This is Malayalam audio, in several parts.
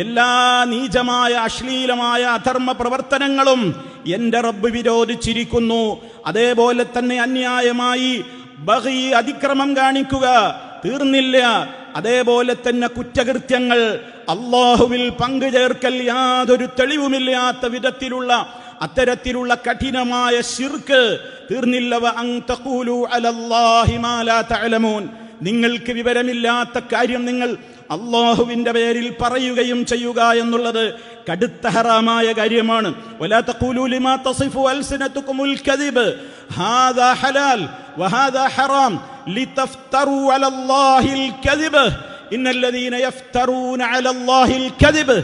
എല്ലാ നീചമായ അശ്ലീലമായ അധർമ്മ പ്രവർത്തനങ്ങളും എൻ്റെ റബ്ബ് വിരോധിച്ചിരിക്കുന്നു. അതേപോലെ തന്നെ അന്യായമായി ബഗി അതിക്രമം കാണിക്കുക തീർന്നില്ല, അതേപോലെ തന്നെ കുറ്റകൃത്യങ്ങൾ, അല്ലാഹുവിൽ പങ്കുചേർക്കൽ യാതൊരു തെളിവുമില്ലാത്ത വിധത്തിലുള്ള അത്തരത്തിലുള്ള കഠിനമായ ശിർക്ക് തീർന്നില്ല. വഅൻ തഖൂലു അലല്ലാഹി മാ ലാ തഅലമൂൻ, നിങ്ങൾക്ക് വിവരമില്ലാത്ത കാര്യം നിങ്ങൾ അല്ലാഹുവിന്റെ പേരിൽ പറയുകയും ചെയ്യുക എന്നുള്ളത് കടുത്ത ഹറാമായ കാര്യമാണ്. വലാ തഖൂലു ലിമാ തസിഫു അൽസിനതുകുമുൽ കദിബ് ഹാദാ ഹലാൽ വഹാദാ ഹറാം ലിതഫ്തറു അലല്ലാഹിൽ കദിബ് ഇന്നല്ലദീന യഫ്തറൂന അലല്ലാഹിൽ കദിബ്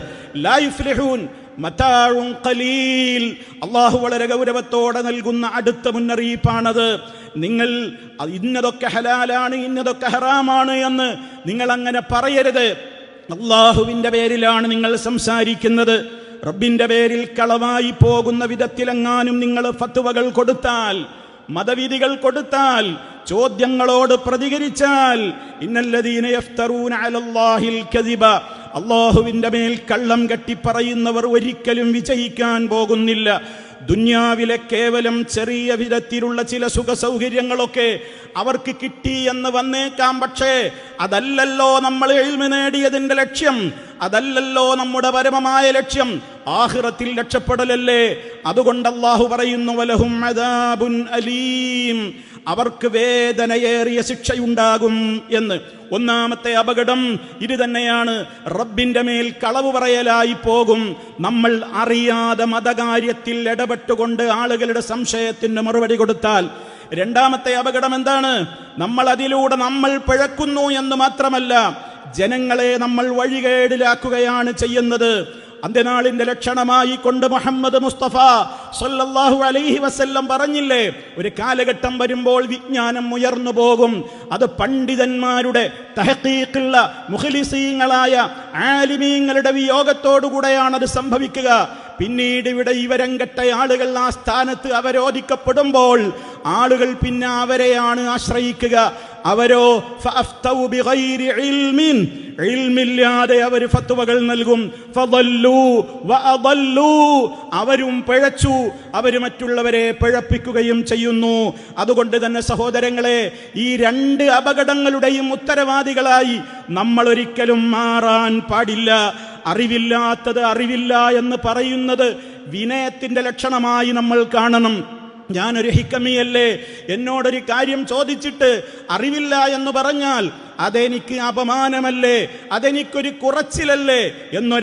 ലാ യുഫ്ലിഹൂൻ മതാഉൻ ഖലീൽ. അല്ലാഹു വളരെ ഗൗരവത്തോടെ നൽകുന്ന അടുത്ത മുന്നറിയിപ്പാണത്. നിങ്ങൾ ഇന്നതൊക്കെ ഹലാലാണ് ഇന്നതൊക്കെ ഹറാമാണ് എന്ന് നിങ്ങൾ അങ്ങനെ പറയരുത്. അല്ലാഹുവിന്റെ പേരിലാണ് നിങ്ങൾ സംസാരിക്കുന്നത്. റബ്ബിന്റെ പേരിൽ കളവായി പോകുന്ന വിധത്തിലെങ്ങാനും നിങ്ങൾ ഫത്വകൾ കൊടുത്താൽ, മതവിധികൾ കൊടുത്താൽ, ചോദ്യങ്ങളോട് പ്രതികരിച്ചാൽ, ഇന്നല്ലദീന യഫ്തറൂന അലല്ലാഹിൽ കദിബ, അല്ലാഹുവിന്റെ മേൽ കള്ളം കെട്ടിപ്പറയുന്നവർ ഒരിക്കലും വിജയിക്കാൻ പോകുന്നില്ല. ദുന്യാവിലെ കേവലം ചെറിയ വിധത്തിലുള്ള ചില സുഖ സൗകര്യങ്ങളൊക്കെ അവർക്ക് കിട്ടി എന്ന് വന്നേക്കാം. പക്ഷേ അതല്ലല്ലോ നമ്മൾ ഇൽമ് നേടിയതിന്റെ ലക്ഷ്യം, അതല്ലല്ലോ നമ്മുടെ പരമമായ ലക്ഷ്യം. ആഖിറത്തിൽ രക്ഷപ്പെടലല്ലേ. അതുകൊണ്ട് അല്ലാഹു പറയുന്നു വലഹും അദാബുൻ അലീം, അവർക്ക് വേദനയേറിയ ശിക്ഷയുണ്ടാകും എന്ന്. ഒന്നാമത്തെ അപകടം ഇത് തന്നെയാണ്. റബ്ബിന്റെ മേൽ കളവ് പറയലായി പോകും. നമ്മൾ അറിയാതെ മതകാര്യത്തിൽ ഇടപെട്ടുകൊണ്ട് ആളുകളുടെ സംശയത്തിന് മറുപടി കൊടുത്താൽ. രണ്ടാമത്തെ അപകടം എന്താണ്? നമ്മൾ അതിലൂടെ നമ്മൾ പിഴക്കുന്നു എന്ന് മാത്രമല്ല, ജനങ്ങളെ നമ്മൾ വഴികേടിലാക്കുകയാണ് ചെയ്യുന്നത്. അന്ത്യനാളിന്റെ ലക്ഷണമായി കൊണ്ട് മുഹമ്മദ് മുസ്തഫ സല്ലല്ലാഹു അലൈഹി വസല്ലം പറഞ്ഞില്ലേ, ഒരു കാലഘട്ടം വരുമ്പോൾ വിജ്ഞാനം ഉയർന്നു പോകും. അത് പണ്ഡിതന്മാരുടെ തഹഖീഖുള്ള മുഖ്ലിസീങ്ങളായ ആലിമീങ്ങളുടെ വിയോഗത്തോടുകൂടെയാണ് അത് സംഭവിക്കുക. പിന്നീട് ഇവിടെ ഇവരംകെട്ട ആളുകൾ ആ സ്ഥാനത്ത് അവരോധിക്കപ്പെടുമ്പോൾ ആളുകൾ പിന്നെ അവരെയാണ് ആശ്രയിക്കുക. അവരോ ഫഅഫ്തൗ ബിഗൈരി ഇൽമിൻ, ഇൽമില്ലാതെ അവർ ഫത്വകൾ നൽകും. ഫദല്ലു വഅദല്ലു, അവരും പിഴച്ചു, അവർ മറ്റുള്ളവരെ പിഴപ്പിക്കുകയും ചെയ്യുന്നു. അതുകൊണ്ട് തന്നെ സഹോദരങ്ങളെ, ഈ രണ്ട് അപകടങ്ങളുടെയും ഉത്തരവാദികളായി നമ്മൾ ഒരിക്കലും മാറാൻ പാടില്ല. അറിവില്ലാത്തത് അറിവില്ല എന്ന് പറയുന്നത് വിനയത്തിന്റെ ലക്ഷണമായി നമ്മൾ കാണണം. ഞാനൊരു ഹിക്കമിയല്ലേ, എന്നോടൊരു കാര്യം ചോദിച്ചിട്ട് അറിവില്ല എന്ന് പറഞ്ഞാൽ അതെനിക്ക് അപമാനമല്ലേ, അതെനിക്കൊരു കുറച്ചിലല്ലേ എന്നൊരു